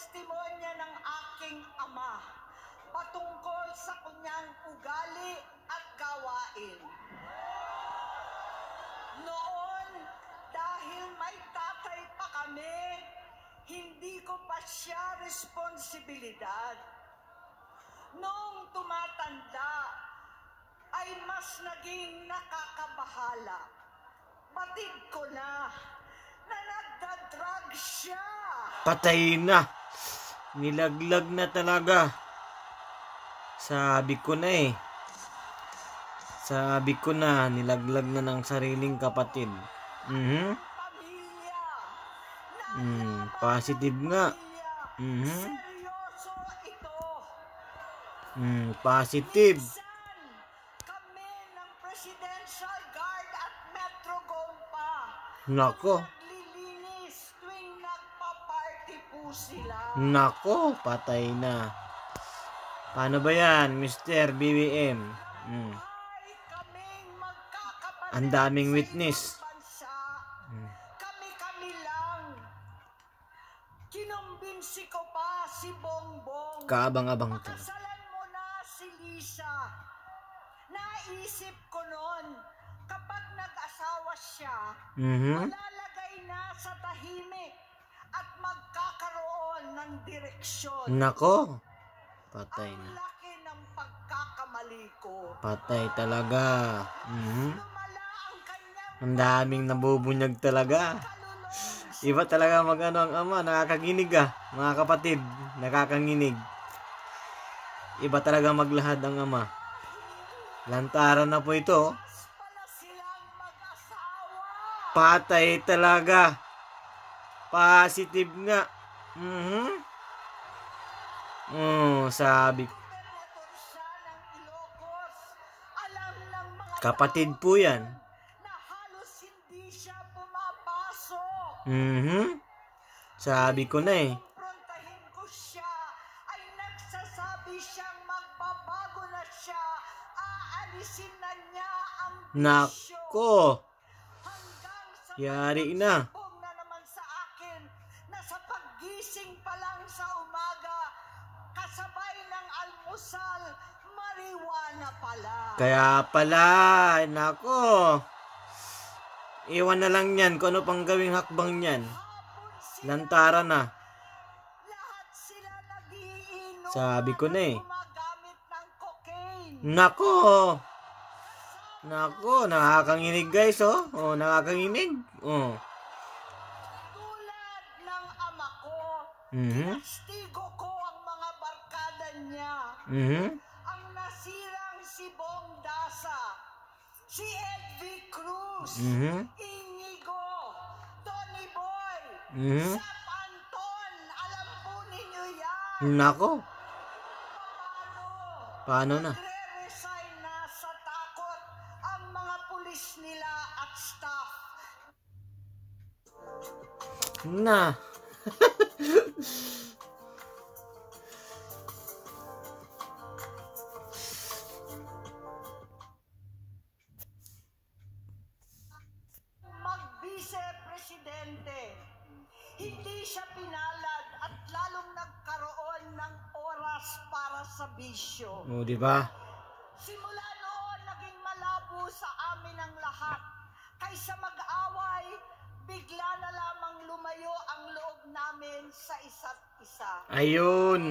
testimonya ng aking ama patungkol sa kanyang ugali at gawain. Noon, dahil may tatay pa kami, hindi ko pa siya responsibilidad. Noong tumatanda, ay mas naging nakakabahala. Batid ko na nagda-drug siya. Patay na. Nilaglag na talaga. Sabi ko na eh. Sabi ko na, nilaglag na ng sariling kapatid. Positive nga. Seryoso ito. Positive. Kami ng Presidential Guard at Metro Gold pa. Nako. Naglilinis tuwing nagpa-party po sila. Nako, patay na. Paano ba yan, Mr. BBM? Ang daming witness. Kami lang. Kinumbinsi ko pa si Bongbong. Kaabang-abang to. Pakasalan mo na si Lisa. Naisip ko noon, kapag nag-asawa siya, malalagay na sa tahimik at magkakaroon ng direksyon. Nako. Patay Ang na. laki ng pagkakamali ko. Patay talaga. Lumala ang kanyang Ang daming nabubunyag talaga. Iba talaga magano ang ama. Nakakaginig mga kapatid. Nakakanginig. Iba talaga maglahad ang ama. Lantaran na po ito. pala silang mag-asawa. Patay talaga. Positive nga. Sabi. Gobernador siya ng Ilocos. Alam ng mga Kapatid po yan. na halos hindi siya pumapasok. Sabi ko na eh. Kumprontahin ko siya, ay nagsasabi siyang magbabago na siya, aalisin na niya ang bisyo. Nako. Hanggang sa Yari na. pagsumbong na naman sa akin na sa paggising pa lang sa umaga, kasabay ng almusal, marijuana pala. Kaya pala. Nako. Iwan na lang yan kung ano pang gawing hakbang yan. Hapon sila, Lantara na. lahat sila nagiinom. Sabi ko na eh. Gumagamit ng cocaine. Nako. Nako. Nakakanginig guys oh. Nakakanginig. Tulad ng ama ko, testigo ko ang mga barkada niya. Ang nasirang si Bong Dasa, si Edvi Cruz, Inigo, Tony Boy, Sap Anton, alam po ninyo yan. Nako. Paano? Paano na? Nagre-resign na sa takot ang mga pulis nila at staff. Na. Mag-vice-presidente, hindi siya pinalad at lalong nagkaroon ng oras para sa bisyo. Di ba? Simula noon, naging malabo sa amin ang lahat. Kaysa mag-away, bigla na lamang lumayo ang loob namin sa isa't isa. Ayun.